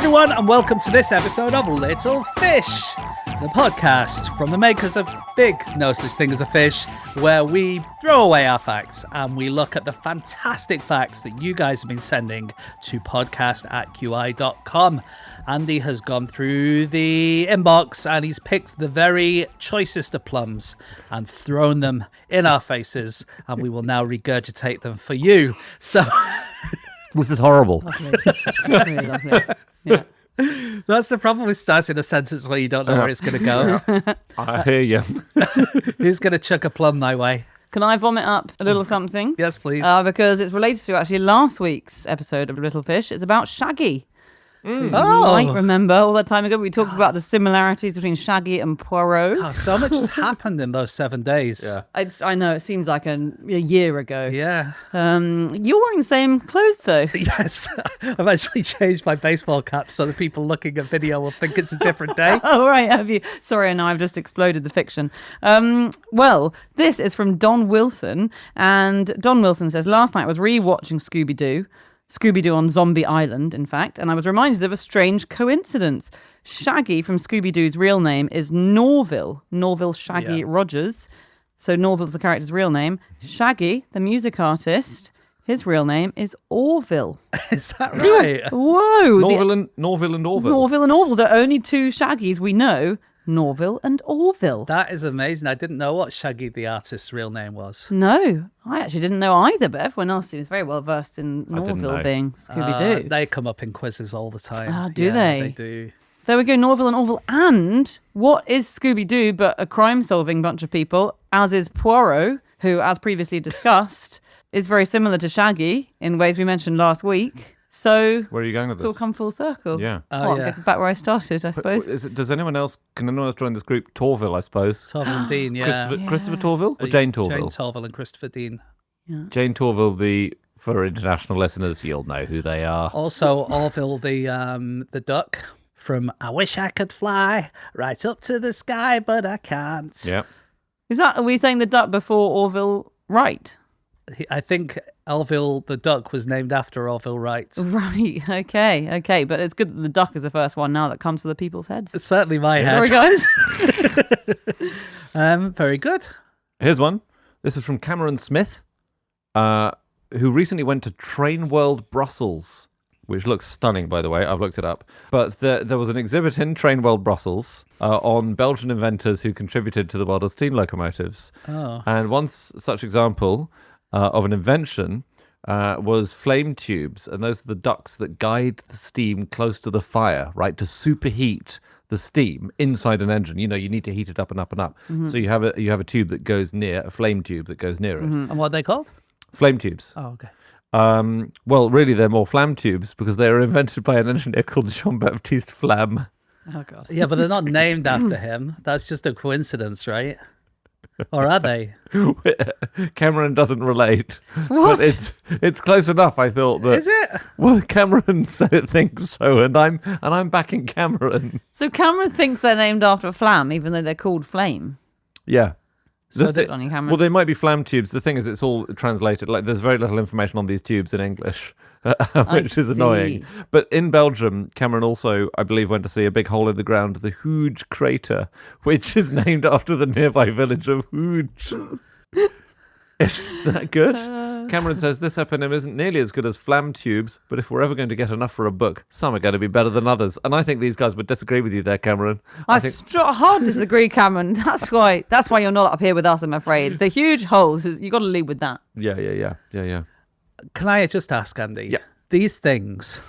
everyone, and welcome to this episode of Little Fish, the podcast from the makers of Big No Such Thing as a Fish, where we throw away our facts and we look at the fantastic facts that you guys have been sending to podcast@qi.com. Andy has gone through the inbox and he's picked the very choicest of plums and thrown them in our faces, and we will now regurgitate them for you. So... This is horrible. Lovely. Yeah. That's the problem with starting a sentence where you don't know where it's going to go. I hear you. Who's going to chuck a plum my way? Can I vomit up a little something? Yes, please. Because it's related to actually last week's episode of Little Fish. It's about Shaggy. Oh. You might remember all that time ago we talked about the similarities between Shaggy and Poirot. Oh, so much has happened in those 7 days. Yeah. I know, it seems like a year ago. Yeah. You're wearing the same clothes though. Yes. I've actually changed my baseball cap so the people looking at video will think it's a different day. Oh, right, have you? Sorry, no, I've just exploded the fiction. Well, this is from Don Wilson, and Don Wilson says, last night I was re-watching Scooby-Doo on Zombie Island, in fact, and I was reminded of a strange coincidence. Shaggy from Scooby-Doo's real name is Norville Shaggy Rogers. So Norville's the character's real name. Shaggy, the music artist, his real name is Orville. Is that right? Whoa! Norville and Orville. Norville and Orville, the only two Shaggys we know. Norville and Orville. That is amazing. I didn't know what Shaggy the artist's real name was. No, I actually didn't know either, but everyone else seems very well versed in Norville being Scooby-Doo. They come up in quizzes all the time. Ah, do they? They do. There we go, Norville and Orville. And what is Scooby-Doo but a crime-solving bunch of people, as is Poirot, who, as previously discussed, is very similar to Shaggy in ways we mentioned last week. So where are you going with it's all this? come full circle. Yeah. Well, I'm getting back where I started, I suppose. Can anyone else join this group? Torville, I suppose. Torville and Dean, yeah. Christopher Torville or Jane Torville? Jane Torville and Christopher Dean. Yeah. Jane Torville, for international listeners, you'll know who they are. Also, Orville, the duck from I Wish I Could Fly Right Up to the Sky, but I Can't. Yeah. Are we saying the duck before Orville Wright? I think Orville the duck was named after Orville Wright. Right, okay. But it's good that the duck is the first one now that comes to the people's heads. It's certainly my head. Sorry, guys. Very good. Here's one. This is from Cameron Smith, who recently went to Train World Brussels, which looks stunning, by the way. I've looked it up. But there was an exhibit in Train World Brussels on Belgian inventors who contributed to the world of steam locomotives. Oh. And one such example of an invention was flame tubes, and those are the ducts that guide the steam close to the fire, right, to superheat the steam inside an engine. You know, you need to heat it up and up and up. Mm-hmm. So you have a tube that goes near, a flame tube that goes near it. Mm-hmm. And what are they called? Flame tubes. Oh, okay. Well, really, they're more flam tubes because they were invented by an engineer called Jean-Baptiste Flamme. Oh, God. Yeah, but they're not named after him. That's just a coincidence, right? Or are they? Cameron doesn't relate. What? But it's close enough, I thought. That, Is it? Well, Cameron thinks so, and I'm backing Cameron. So Cameron thinks they're named after a flam, even though they're called flame. Yeah. So good on you, Cameron. Well, they might be flam tubes. The thing is, it's all translated. Like, there's very little information on these tubes in English, which is annoying. But in Belgium, Cameron also, I believe, went to see a big hole in the ground, the Hooge crater, which is named after the nearby village of Hooge. Is that good? Cameron says this eponym isn't nearly as good as flam tubes, but if we're ever going to get enough for a book, some are going to be better than others. And I think these guys would disagree with you there, Cameron. I hard disagree, Cameron. That's why you're not up here with us, I'm afraid. The huge holes, you got to lead with that. Yeah. Can I just ask, Andy? Yeah. These things,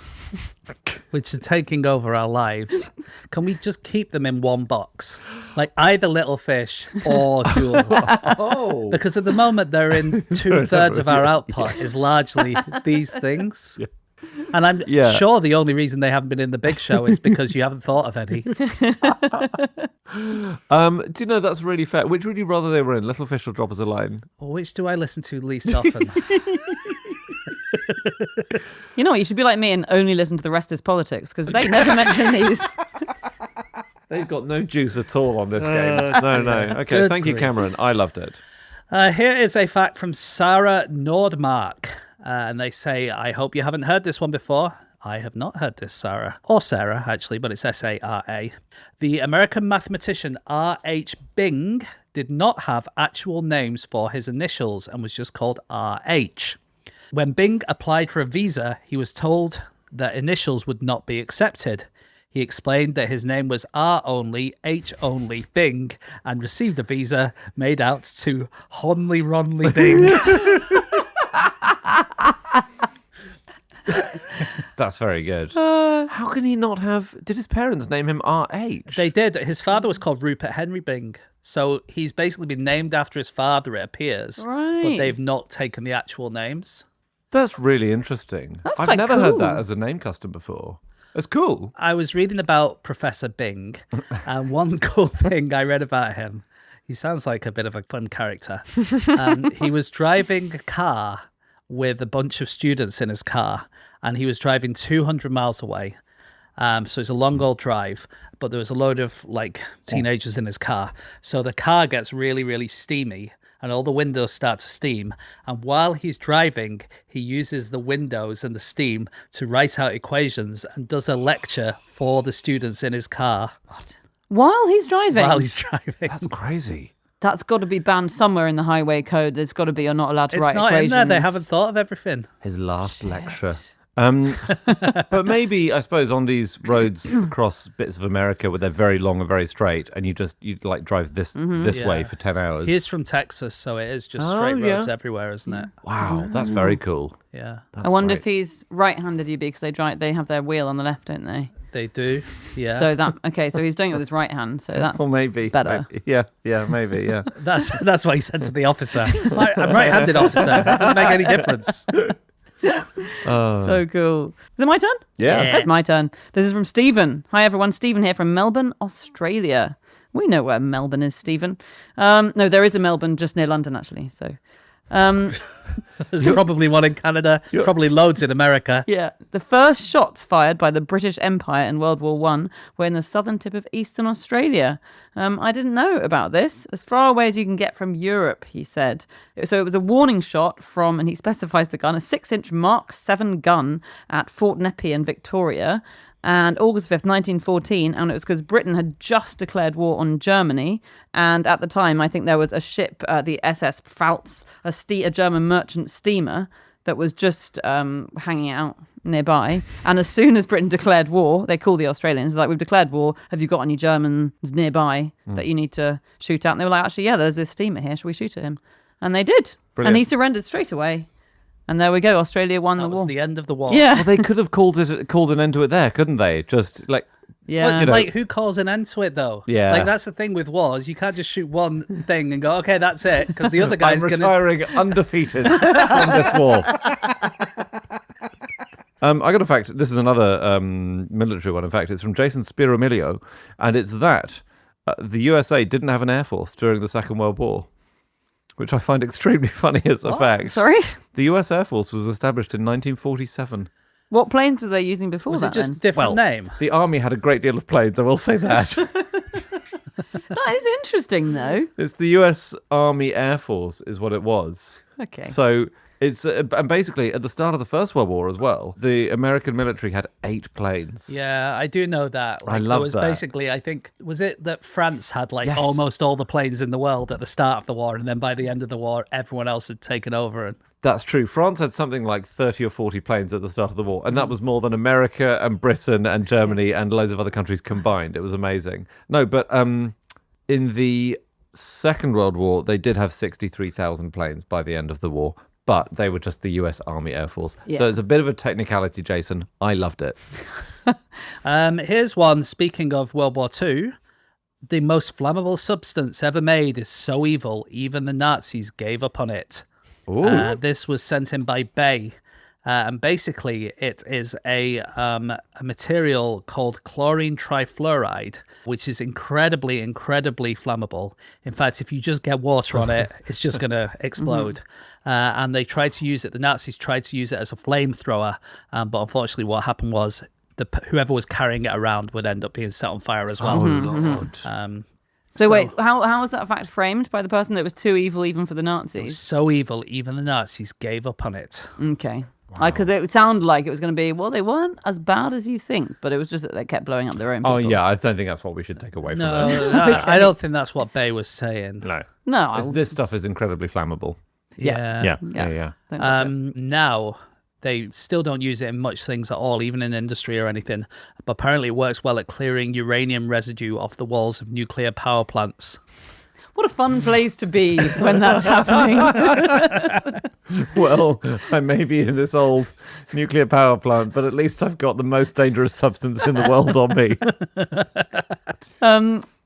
which are taking over our lives, can we just keep them in one box? Like either Little Fish or Jewel. Oh. Because at the moment they're in 2/3 of our output is largely these things. Yeah. And I'm sure the only reason they haven't been in the big show is because you haven't thought of any. Do you know, that's really fair. Which would you rather they were in, Little Fish or Drop Us a Line? Or which do I listen to least often? You know what, you should be like me and only listen to The Rest is Politics, because they never mention these. They've got no juice at all on this game. No. Okay, Good thank you, grief. Cameron. I loved it. Here is a fact from Sarah Nordmark. And they say, I hope you haven't heard this one before. I have not heard this, Sarah. Or Sarah, actually, but it's S-A-R-A. The American mathematician R.H. Bing did not have actual names for his initials and was just called R.H. When Bing applied for a visa, he was told that initials would not be accepted. He explained that his name was R only, H only, Bing, and received a visa made out to Honley Ronley Bing. That's very good. How can he not have... Did his parents name him R.H.? They did. His father was called Rupert Henry Bing. So he's basically been named after his father, it appears. Right. But they've not taken the actual names. That's really interesting. That's I've quite never heard cool. that as a name custom before. It's cool. I was reading about Professor Bing, and one cool thing I read about him, he sounds like a bit of a fun character. He was driving a car with a bunch of students in his car, and he was driving 200 miles away. So it's a long old drive, but there was a load of teenagers in his car. So the car gets really, really steamy, and all the windows start to steam. And while he's driving, he uses the windows and the steam to write out equations and does a lecture for the students in his car. What? While he's driving? While he's driving. That's crazy. That's got to be banned somewhere in the highway code. There's got to be you're not allowed to It's write not equations. in there. They haven't thought of everything. His last lecture. But maybe, I suppose, on these roads across bits of America where they're very long and very straight, and you drive this way for 10 hours. He's from Texas, so it is just straight roads everywhere, isn't it? Wow, that's very cool. Yeah. That's I wonder great. if he's right-handed, because they have their wheel on the left, don't they? They do. Yeah. So he's doing it with his right hand, so that's Or maybe. better. Maybe. Yeah, maybe, yeah. That's what he said to the officer. I'm right-handed, officer. It doesn't make any difference. So cool. Is it my turn? Yeah. It's my turn. This is from Stephen. Hi, everyone. Stephen here from Melbourne, Australia. We know where Melbourne is, Stephen. No, there is a Melbourne just near London, actually. So, There's probably one in Canada, probably loads in America. yeah. The first shots fired by the British Empire in World War I were in the southern tip of eastern Australia. I didn't know about this. As far away as you can get from Europe, he said. So it was a warning shot from, and he specifies the gun, a 6-inch Mark 7 gun at Fort Nepean, Victoria. And August 5th, 1914, and it was because Britain had just declared war on Germany. And at the time, I think there was a ship, the SS Pfalz, a German merchant steamer that was just hanging out nearby. And as soon as Britain declared war, they called the Australians, like, we've declared war. Have you got any Germans nearby that you need to shoot at? And they were like, actually, yeah, there's this steamer here. Shall we shoot at him? And they did. Brilliant. And he surrendered straight away. And there we go. Australia won the That war. was the end of the war. Yeah. Well, they could have called an end to it there, couldn't they? Just like... Yeah. Well, you know- like, who calls an end to it, though? Yeah. Like, that's the thing with wars. You can't just shoot one thing and go, okay, that's it, because the other I'm guy's going to... retiring undefeated from this war. I got a fact. This is another military one. In fact, it's from Jason Spiramilio, and it's that the USA didn't have an air force during the Second World War, which I find extremely funny as a fact. Sorry? The US Air Force was established in 1947. What planes were they using before Was that it just a then? different name? The Army had a great deal of planes, I will say that. That is interesting, though. It's the US Army Air Force is what it was. Okay. So it's and basically at the start of the First World War as well, the American military had 8 planes. Yeah, I do know that. I Like, love it was that. basically, I think, was it that France had Yes. almost all the planes in the world at the start of the war, and then by the end of the war, everyone else had taken over. And That's true. France had something like 30 or 40 planes at the start of the war, and that was more than America and Britain and Germany and loads of other countries combined. It was amazing. No, but in the Second World War, they did have 63,000 planes by the end of the war, but they were just the US Army Air Force. Yeah. So it's a bit of a technicality, Jason. I loved it. here's one, speaking of World War II. The most flammable substance ever made is so evil, even the Nazis gave up on it. This was sent in by Bay. And basically, it is a material called chlorine trifluoride, which is incredibly, incredibly flammable. In fact, if you just get water on it, it's just going to explode. And they tried to use it. The Nazis tried to use it as a flamethrower. But unfortunately, what happened was whoever was carrying it around would end up being set on fire as well. Lord. So wait, how was that fact framed by the person that was too evil even for the Nazis? So evil, even the Nazis gave up on it. Okay. Because it sounded like it was going to be, well, they weren't as bad as you think, but it was just that they kept blowing up their own people. Oh, yeah, I don't think that's what we should take away from No, this. I don't think that's what Bay was saying. No. This stuff is incredibly flammable. Yeah. Yeah. Don't touch it. Now, they still don't use it in much things at all, even in industry or anything. But apparently it works well at clearing uranium residue off the walls of nuclear power plants. What a fun place to be when that's happening. Well, I may be in this old nuclear power plant, but at least I've got the most dangerous substance in the world on me.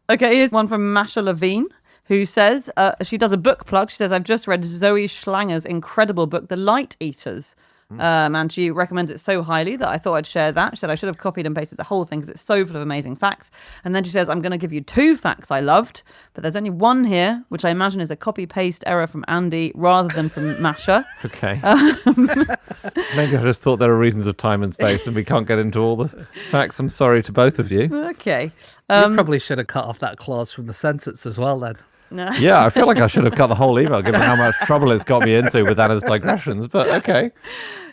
Okay, here's one from Masha Levine, who says, she does a book plug. She says, I've just read Zoe Schlanger's incredible book, The Light Eaters. And she recommends it so highly that I thought I'd share that. She said I should have copied and pasted the whole thing because it's so full of amazing facts. And then she says, I'm going to give you 2 facts I loved, but there's only one here, which I imagine is a copy-paste error from Andy rather than from Masha. Okay. Maybe I just thought there are reasons of time and space and we can't get into all the facts. I'm sorry to both of you. Okay. You probably should have cut off that clause from the sentence as well then. No. Yeah, I feel like I should have cut the whole email given how much trouble it's got me into with Anna's digressions, but okay.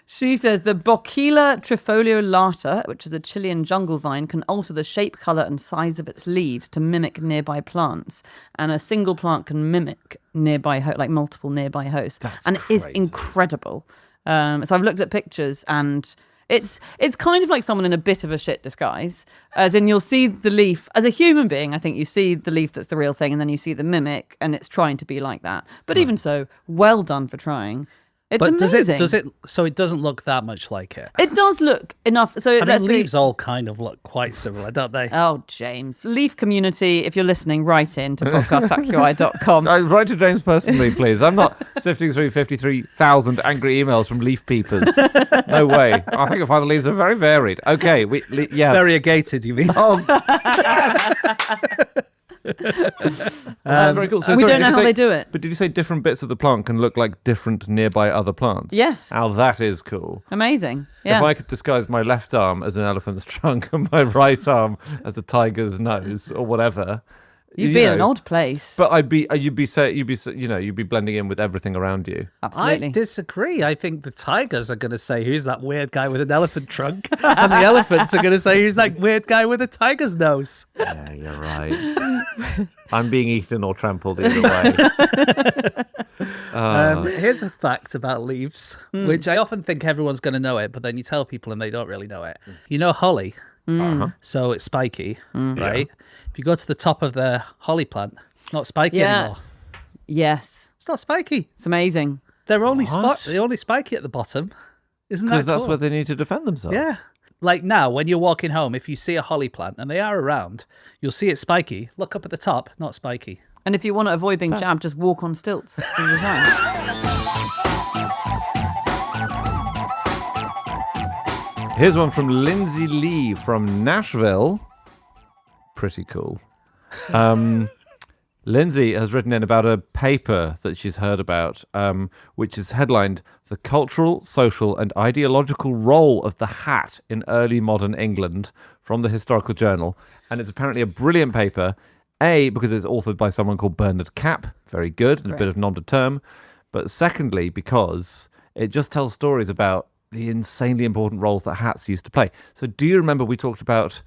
She says the Bocchilla trifoliolata, which is a Chilean jungle vine, can alter the shape, colour and size of its leaves to mimic nearby plants. And a single plant can mimic like multiple nearby hosts. That's and crazy. It is incredible. So I've looked at pictures and it's kind of like someone in a bit of a shit disguise. As in you'll see the leaf, as a human being, I think you see the leaf that's the real thing and then you see the mimic and it's trying to be like that. But even so, well done for trying. It's amazing. So it doesn't look that much like it? It does look enough. So leaves all kind of look quite similar, don't they? Oh, James. Leaf community, if you're listening, write in to podcast@qi.com. Write to James personally, please. I'm not sifting through 53,000 angry emails from leaf peepers. No way. I think I find the leaves are very varied. Okay, yes. Variegated, you mean? Oh. That's very cool. So, we don't know how they do it. But did you say different bits of the plant can look like different nearby other plants? Yes. Now that is cool. Amazing. Yeah. If I could disguise my left arm as an elephant's trunk and my right arm as a tiger's nose or whatever, you'd be in an odd place. But you'd be blending in with everything around you. Absolutely. I disagree. I think the tigers are going to say, who's that weird guy with an elephant trunk? And the elephants are going to say, who's that weird guy with a tiger's nose? Yeah, you're right. I'm being eaten or trampled either way. Here's a fact about leaves, which I often think everyone's going to know it, but then you tell people and they don't really know it. You know holly? So it's spiky, right? Yeah. If you go to the top of the holly plant, it's not spiky anymore. Yes. It's not spiky. It's amazing. They're only spiky at the bottom. Isn't that cool? Because that's where they need to defend themselves. Yeah. Like now, when you're walking home, if you see a holly plant, and they are around, you'll see it spiky. Look up at the top, not spiky. And if you want to avoid being jabbed, just walk on stilts all the time. Here's one from Leying Lee from Nashville. Pretty cool. Lindsay has written in about a paper that she's heard about, which is headlined The Cultural, Social and Ideological Role of the Hat in Early Modern England from the Historical Journal. And it's apparently a brilliant paper, A, because it's authored by someone called Bernard Capp, very good, and a bit of nom de terme. But secondly, because it just tells stories about the insanely important roles that hats used to play. So do you remember we talked about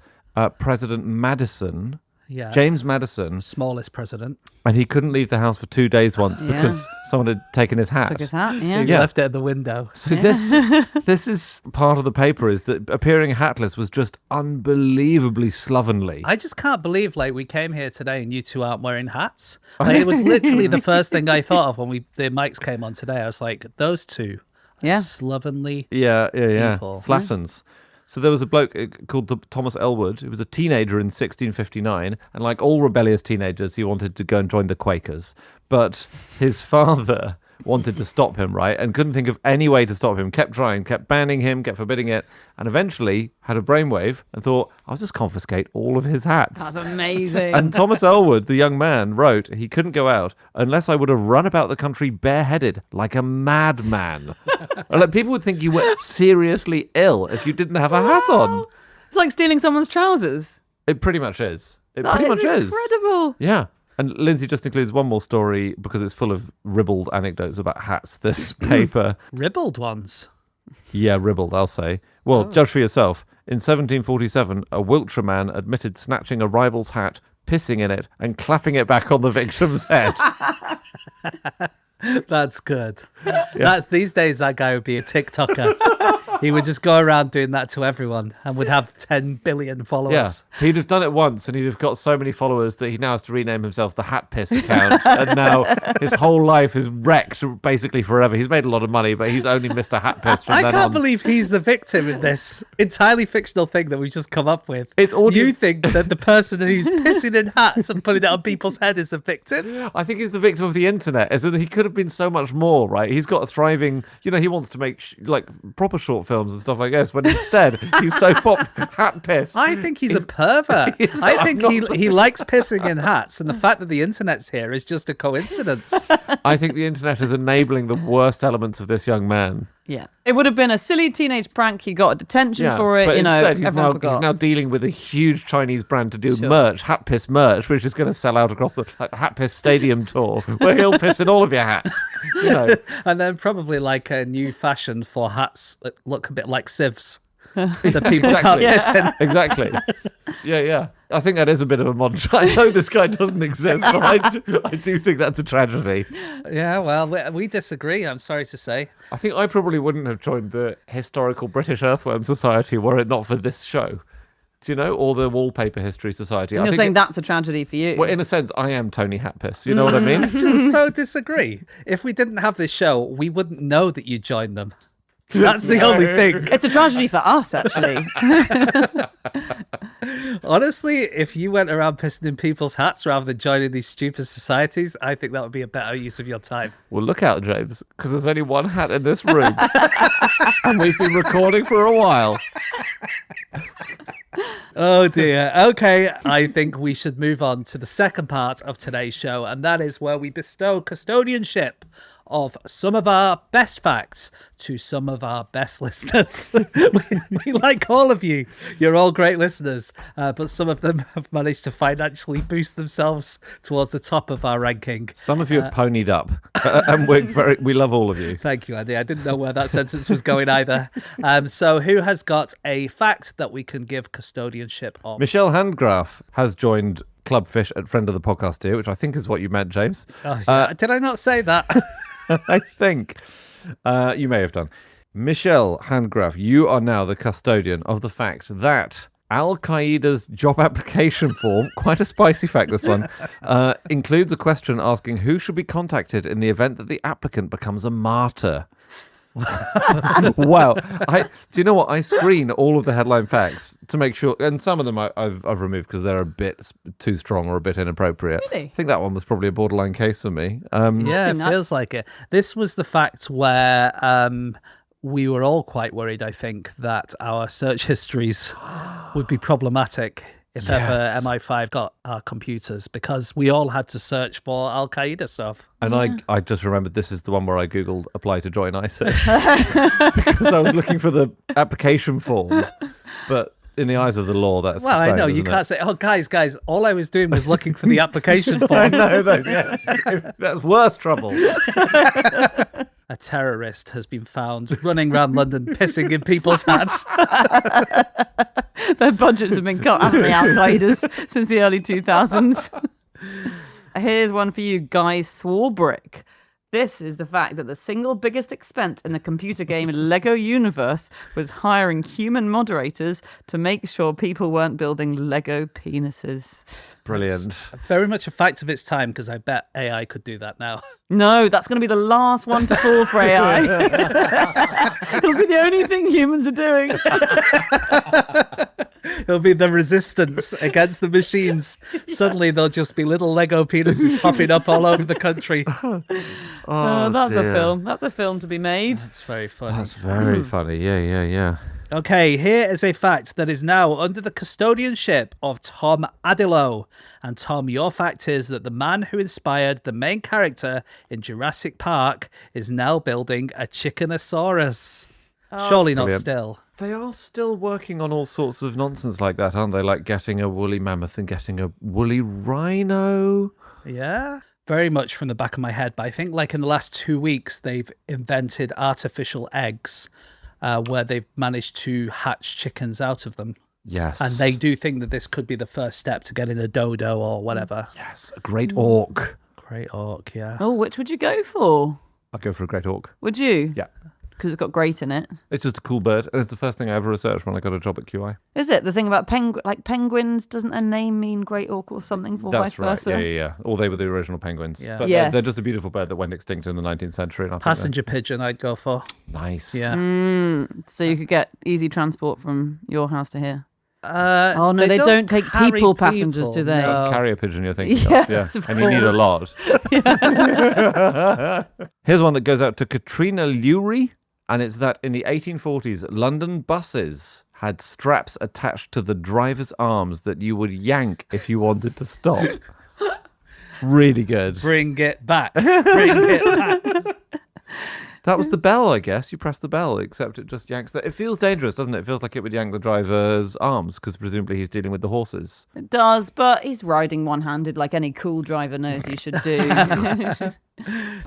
President Madison? Yeah. James Madison. Smallest president. And he couldn't leave the house for 2 days once because someone had taken his hat. Took his hat, yeah. He left it at the window. So this is part of the paper, is that appearing hatless was just unbelievably slovenly. I just can't believe we came here today and you two aren't wearing hats. It was literally the first thing I thought of when the mics came on today. I was like, those two slovenly people. Slattons. So there was a bloke called Thomas Elwood, who was a teenager in 1659, and like all rebellious teenagers, he wanted to go and join the Quakers. But his father wanted to stop him, right, and couldn't think of any way to stop him, kept trying, kept banning him, kept forbidding it, and eventually had a brainwave and thought, I'll just confiscate all of his hats. That's amazing. And Thomas Elwood, the young man, wrote he couldn't go out unless I would have run about the country bareheaded like a madman. Like, people would think you were seriously ill if you didn't have a hat on. It's like stealing someone's trousers. It pretty much is. It That pretty is much is. incredible. Yeah. And Lindsay just includes one more story because it's full of ribald anecdotes about hats, this paper. Ribbled ones. Yeah, ribald, I'll say. Well, judge for yourself. In 1747, a Wiltshire man admitted snatching a rival's hat, pissing in it, and clapping it back on the victim's head. That's good. These days, that guy would be a TikToker. He would just go around doing that to everyone and would have 10 billion followers. Yeah, he'd have done it once and he'd have got so many followers that he now has to rename himself the Hat Piss account. And now his whole life is wrecked basically forever. He's made a lot of money, but he's only Mr. Hat Piss from I then can't on. believe he's the victim in this entirely fictional thing that we've just come up with. It's audio- You think that the person who's pissing in hats and putting it on people's head is the victim? I think he's the victim of the internet. As in, he could have been so much more, right? He's got a thriving, he wants to make like proper short films and stuff like this, but instead he's so hat piss. I think he's a pervert. I think he likes pissing in hats, and the fact that the internet's here is just a coincidence. I think the internet is enabling the worst elements of this young man. Yeah. It would have been a silly teenage prank. He got a detention for it. But instead, he's everyone now dealing with a huge Chinese brand to do merch, Hat Piss merch, which is going to sell out across the Hat Piss Stadium tour, where he'll piss in all of your hats. And then probably like a new fashion for hats that look a bit like sieves. That people can't piss in. Exactly. Yeah. I think that is a bit of a montage. I know this guy doesn't exist, but I do think that's a tragedy. Yeah, well, we disagree, I'm sorry to say. I think I probably wouldn't have joined the Historical British Earthworm Society were it not for this show. Do you know? Or the Wallpaper History Society. And you're saying that's a tragedy for you. Well, in a sense, I am Tony Hatpiss. You know what I mean? I just so disagree. If we didn't have this show, we wouldn't know that you joined them. That's the only thing. It's a tragedy for us, actually. Honestly, if you went around pissing in people's hats rather than joining these stupid societies, I think that would be a better use of your time. Well, look out, James, because there's only one hat in this room. And we've been recording for a while. Oh dear. Okay, I think we should move on to the second part of today's show, and that is where we bestow custodianship of some of our best facts to some of our best listeners. we like all of you. You're all great listeners, but some of them have managed to financially boost themselves towards the top of our ranking. Some of you have ponied up, and we love all of you. Thank you, Andy. I didn't know where that sentence was going either. So who has got a fact that we can give custodianship of? Michelle Handgraf has joined Club Fish at Friend of the Podcast here, which I think is what you meant, James. Oh, yeah. Did I not say that? I think you may have done. Michelle Handgraf, you are now the custodian of the fact that Al-Qaeda's job application form, quite a spicy fact this one, includes a question asking who should be contacted in the event that the applicant becomes a martyr. Wow. Do you know what? I screen all of the headline facts to make sure, and some of them I've removed because they're a bit too strong or a bit inappropriate. Really? I think that one was probably a borderline case for me. Yeah, it feels like it. This was the fact where we were all quite worried, I think, that our search histories would be problematic if ever MI5 got our computers, because we all had to search for Al-Qaeda stuff. And I just remembered this is the one where I Googled apply to join ISIS because I was looking for the application form. But in the eyes of the law, that's well, the same, I know you can't say, "Oh, guys, all I was doing was looking for the application form." No, that's worse trouble. A terrorist has been found running around London pissing in people's hats. Their budgets have been cut, haven't they, Al-Qaeda's, since the early 2000s. Here's one for you, Guy Swarbrick. This is the fact that the single biggest expense in the computer game Lego universe was hiring human moderators to make sure people weren't building Lego penises. Brilliant. It's very much a fact of its time, because I bet AI could do that now. No, that's going to be the last one to fall for AI. It'll be the only thing humans are doing. It'll be the resistance against the machines. Suddenly there'll just be little Lego penises popping up all over the country. That's a film. That's a film to be made. That's very funny. That's very funny. Yeah. Okay, here is a fact that is now under the custodianship of Tom Adilo. And Tom, your fact is that the man who inspired the main character in Jurassic Park is now building a Chickenosaurus. Surely not Brilliant. still. They are still working on all sorts of nonsense like that, aren't they? Like getting a woolly mammoth and getting a woolly rhino. Yeah, very much from the back of my head. But I think like in the last 2 weeks, they've invented artificial eggs. where they've managed to hatch chickens out of them. Yes. And they do think that this could be the first step to getting a dodo or whatever. Yes, a great orc. Great orc, yeah. Oh, which would you go for? I'll go for a great orc. Would you? Yeah. Because it's got great in it. It's just a cool bird, and it's the first thing I ever researched when I got a job at QI. Is it? The thing about penguins, doesn't their name mean great orc or something? Or That's vice right. versa? Yeah. Or they were the original penguins. Yeah. But Yes. they're just a beautiful bird that went extinct in the 19th century. And I think Passenger pigeon I'd go for. nice. Yeah. So you could get easy transport from your house to here. Oh no, they don't take people passengers, do they? That's No. carrier pigeon you're thinking Yes, of. of And you need a course. lot. Here's one that goes out to Katrina Lewry, and it's that in the 1840s, London buses had straps attached to the driver's arms that you would yank if you wanted to stop. Really good. Bring it back. Bring it back. That was the bell, I guess. You press the bell, except it just yanks that. It feels dangerous, doesn't it? It feels like it would yank the driver's arms, because presumably he's dealing with the horses. It does, but he's riding one-handed like any cool driver knows you should do.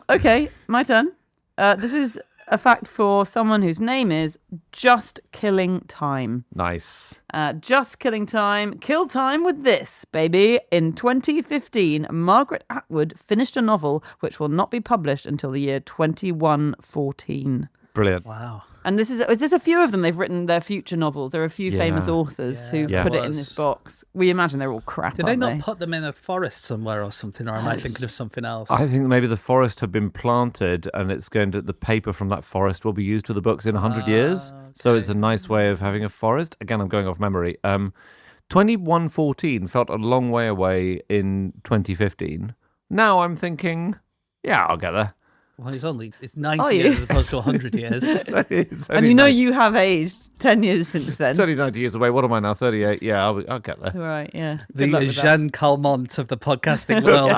Okay, my turn. This is a fact for someone whose name is Just Killing Time. Nice. Just Killing Time. Kill time with this, baby. In 2015, Margaret Atwood finished a novel which will not be published until the year 2114. Brilliant. Wow. And there's a few of them. They've written their future novels. There are a few famous authors who've Yeah. put it in this box. We imagine they're all crap. Did they aren't not put them in a forest somewhere or something? Or am I thinking of something else? I think maybe the forest had been planted and it's going to, the paper from that forest will be used for the books in 100 years. So it's a nice way of having a forest. Again, I'm going off memory. 2114 felt a long way away in 2015. Now I'm thinking, yeah, I'll get there. Well, it's 90 Are you? years as opposed to 100 years. It's And only you know 90 you have aged 10 years since then. It's only 90 years away. What am I now? 38? Yeah, I'll get there. Right, yeah. Good The luck with that. Jean Calment of the podcasting world.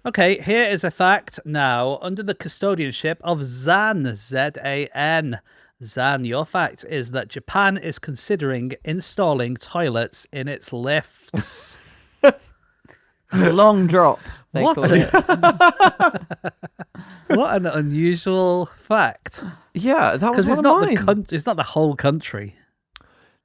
Okay, here is a fact now. Under the custodianship of Zan, Z-A-N. Zan, your fact is that Japan is considering installing toilets in its lifts. Long drop. They What call it. What an unusual fact. Yeah, that was Because one it's of not mine. it's not the whole country.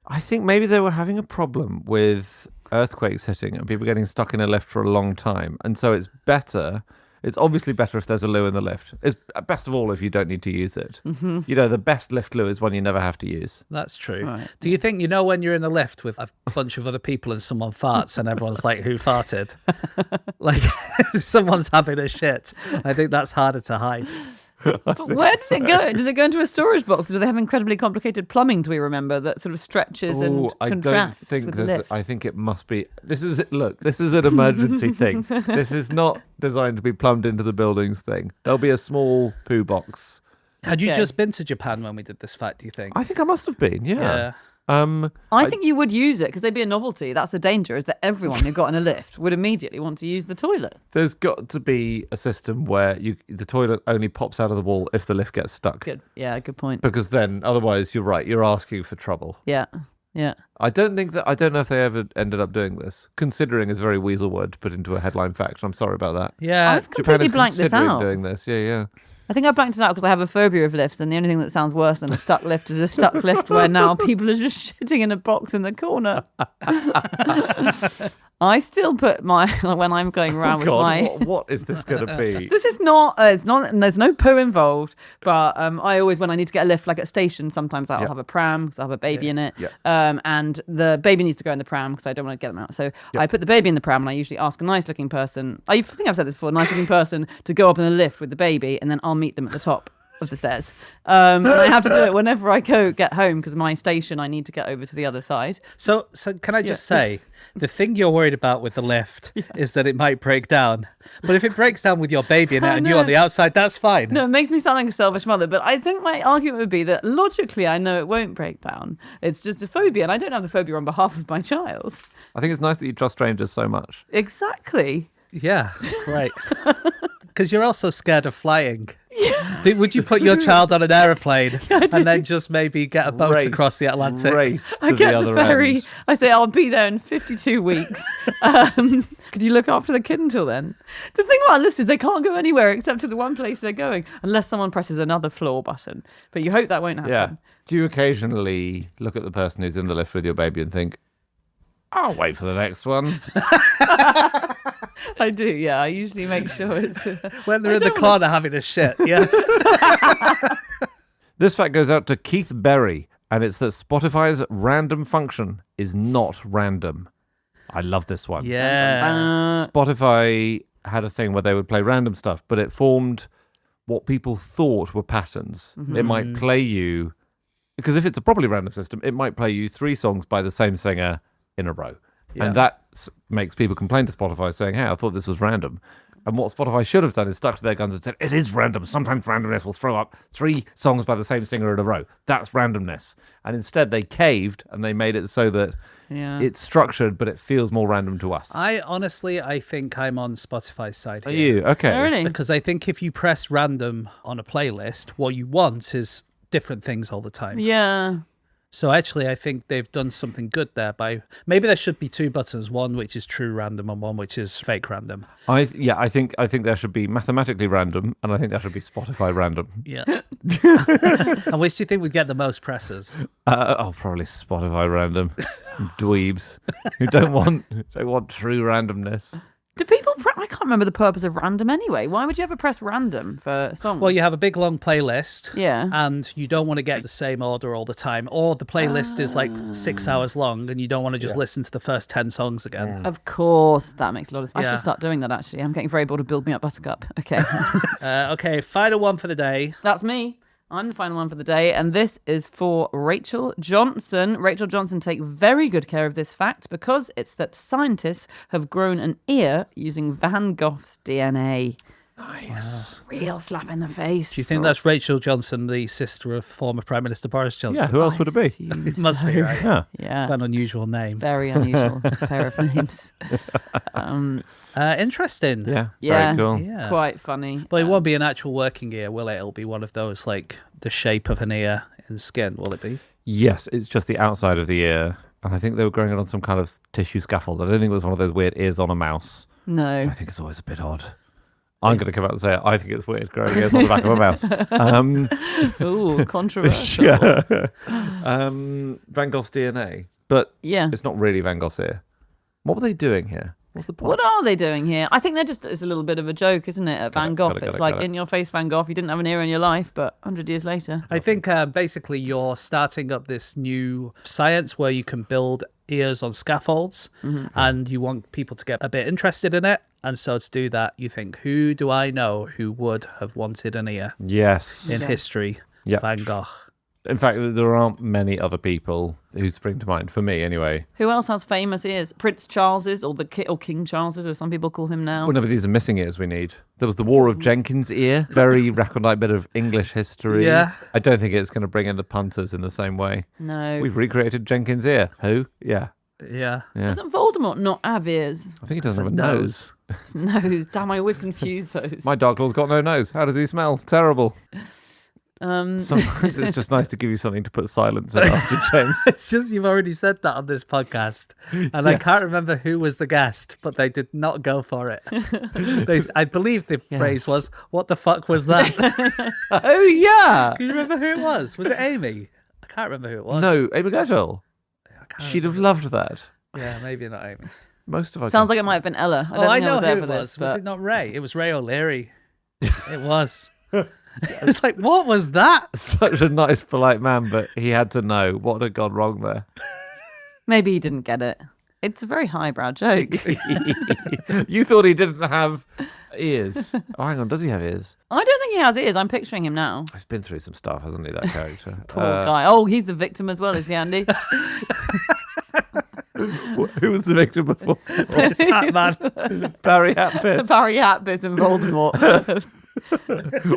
I think maybe they were having a problem with earthquakes hitting and people getting stuck in a lift for a long time. And so it's better. It's obviously better if there's a loo in the lift. It's best of all if you don't need to use it. Mm-hmm. You know, the best lift loo is one you never have to use. That's true. Right. Do you think, when you're in the lift with a bunch of other people and someone farts and everyone's like, who farted? Like, if someone's having a shit. I think that's harder to hide. But where does it go? Does it go into a storage box? Do they have incredibly complicated plumbing, do we remember, that sort of stretches and I don't contracts think with the lift? I think it must be. This is an emergency thing. This is not designed to be plumbed into the buildings thing. There'll be a small poo box. Had you Okay. just been to Japan when we did this fact, do you think? I think I must have been. Yeah. I think you would use it because they'd be a novelty. That's the danger, is that everyone who got in a lift would immediately want to use the toilet. There's got to be a system where the toilet only pops out of the wall if the lift gets stuck. Good. Yeah, good point. Because then, otherwise, you're right. You're asking for trouble. Yeah, yeah. I don't know if they ever ended up doing this. Considering is a very weasel word to put into a headline fact. I'm sorry about that. Yeah. I've Japan completely is blanked this considering out. doing this. Yeah. I think I blanked it out because I have a phobia of lifts, and the only thing that sounds worse than a stuck lift is a stuck lift where now people are just shitting in a box in the corner. I still put when I'm going around with my. What is this going to be? This is not. It's not. There's no poo involved. But I always, when I need to get a lift, like at stations, sometimes I'll have a pram because I have a baby in it. Yeah. And the baby needs to go in the pram because I don't want to get them out. So I put the baby in the pram, and I usually ask a nice-looking person. I think I've said this before. A nice-looking person to go up in the lift with the baby, and then I'll meet them at the top of the stairs. And I have to do it whenever I get home because my station, I need to get over to the other side. So can I just say, the thing you're worried about with the lift is that it might break down. But if it breaks down with your baby in it and you on the outside, that's fine. No, it makes me sound like a selfish mother, but I think my argument would be that logically I know it won't break down. It's just a phobia, and I don't have the phobia on behalf of my child. I think it's nice that you trust strangers so much. Exactly. Yeah, right. Because you're also scared of flying. Would you put your child on an aeroplane and then just maybe get a boat across the Atlantic? Race to I the get other the ferry. end. I say I'll be there in 52 weeks. Could you look after the kid until then? The thing about lifts is they can't go anywhere except to the one place they're going, unless someone presses another floor button. But you hope that won't happen. Yeah. Do you occasionally look at the person who's in the lift with your baby and think, I'll wait for the next one? I do, yeah. I usually make sure it's... When they're in the corner having a shit, yeah. This fact goes out to Keith Berry, and it's that Spotify's random function is not random. I love this one. Yeah. Spotify had a thing where they would play random stuff, but it formed what people thought were patterns. It might play you, because if it's a properly random system, it might play you 3 songs by the same singer in a row. Yeah. And that makes people complain to Spotify saying, hey, I thought this was random. And what Spotify should have done is stuck to their guns and said, it is random. Sometimes randomness will throw up 3 songs by the same singer in a row. That's randomness. And instead they caved and they made it so that it's structured, but it feels more random to us. I think I'm on Spotify's side Are here. you? Okay. Oh, really? Because I think if you press random on a playlist, what you want is different things all the time. Yeah. So actually, I think they've done something good there by maybe there should be 2 buttons, one which is true random and one which is fake random. I think there should be mathematically random, and I think there should be Spotify random. Yeah. And which do you think would get the most presses? Probably Spotify random. Dweebs who don't want true randomness. Do people... I can't remember the purpose of random anyway. Why would you ever press random for a song? Well, you have a big long playlist. Yeah. And you don't want to get the same order all the time. Or the playlist is like 6 hours long and you don't want to just listen to the first 10 songs again. Of course. That makes a lot of sense. I Yeah. should start doing that, actually. I'm getting very bored of Build Me Up Buttercup. Okay. Okay, final one for the day. That's me. I'm the final one for the day, and this is for Rachel Johnson. Rachel Johnson, take very good care of this fact because it's that scientists have grown an ear using Van Gogh's DNA. Nice. Real slap in the face. Do you think that's Rachel Johnson, the sister of former Prime Minister Boris Johnson? Yeah, who else would it be? It must be, right? Yeah. Yeah. Quite an unusual name. Very unusual pair of names. Interesting. Yeah. Yeah. Very cool. Yeah. Quite funny. But it won't be an actual working ear, will it? It'll be one of those, like, the shape of an ear in skin, will it be? Yes, it's just the outside of the ear. And I think they were growing it on some kind of tissue scaffold. I don't think it was one of those weird ears on a mouse. No. I think it's always a bit odd. I'm going to come out and say I think it's weird growing ears on the back of a mouse. Ooh, controversial. Yeah. Van Gogh's DNA. But Yeah. it's not really Van Gogh's ear. What were they doing here? What's the point? What are they doing here? I think it's a little bit of a joke, isn't it, at Van Gogh? It's like, in your face, Van Gogh, you didn't have an ear in your life, but 100 years later. I think basically you're starting up this new science where you can build ears on scaffolds and you want people to get a bit interested in it. And so to do that, you think, who do I know who would have wanted an ear Yes. in history? Yep. Van Gogh. In fact, there aren't many other people who spring to mind, for me anyway. Who else has famous ears? Prince Charles's, or King Charles's, as some people call him now. Well, no, but these are missing ears we need. There was the War of Jenkins' ear. Very recondite bit of English history. Yeah. I don't think it's going to bring in the punters in the same way. No. We've recreated Jenkins' ear. Who? Yeah. Yeah. Doesn't Voldemort not have ears? I think he doesn't have a nose. It's nose. Damn, I always confuse those. My Dark Lord's got no nose. How does he smell? Terrible. Sometimes it's just nice to give you something to put silence in after, James. It's just you've already said that on this podcast, and I can't remember who was the guest, but they did not go for it. I believe the phrase was, "What the fuck was that?" Oh, yeah. Can you remember who it was? Was it Amy? I can't remember who it was. No, Amy Gettle. I can't She'd have remember. loved that. Yeah, maybe not Amy. Most of our Sounds like it guests- might have been Ella. I Oh, don't I think know was there who for it was. this, Was but- it not Ray? It was Ray O'Leary. It was. It's like, what was that? Such a nice, polite man, but he had to know what had gone wrong there. Maybe he didn't get it. It's a very highbrow joke. You thought he didn't have ears. Oh, hang on, does he have ears? I don't think he has ears. I'm picturing him now. He's been through some stuff, hasn't he, that character? Poor guy. Oh, he's the victim as well, is he, Andy? Who was the victim before? It's that man. Barry Hatpis. Barry Hatbis and Voldemort.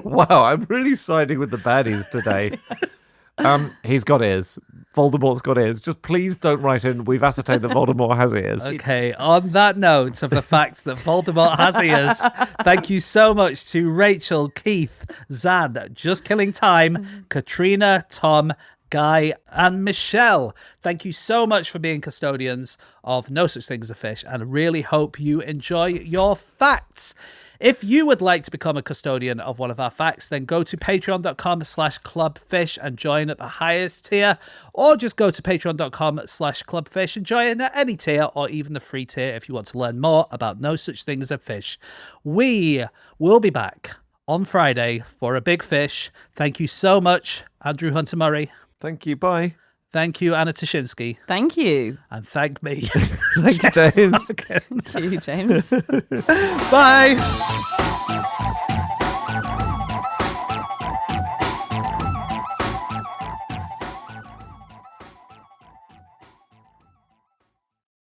Wow, I'm really siding with the baddies today. He's got ears. Voldemort's got ears. Just please don't write in, we've ascertained that Voldemort has ears. Okay, on that note of the fact that Voldemort has ears, thank you so much to Rachel, Keith, Zad, Just Killing Time, Katrina, Tom, Guy, and Michelle. Thank you so much for being custodians of No Such Thing as a Fish, and I really hope you enjoy your facts. If you would like to become a custodian of one of our facts, then go to patreon.com/clubfish and join at the highest tier, or just go to patreon.com/clubfish and join at any tier, or even the free tier if you want to learn more about No Such Thing as a Fish. We will be back on Friday for a big fish. Thank you so much, Andrew Hunter-Murray. Thank you. Bye. Thank you, Anna Tashinsky. Thank you. And thank me. Thank you, James. Thank you, James. Bye.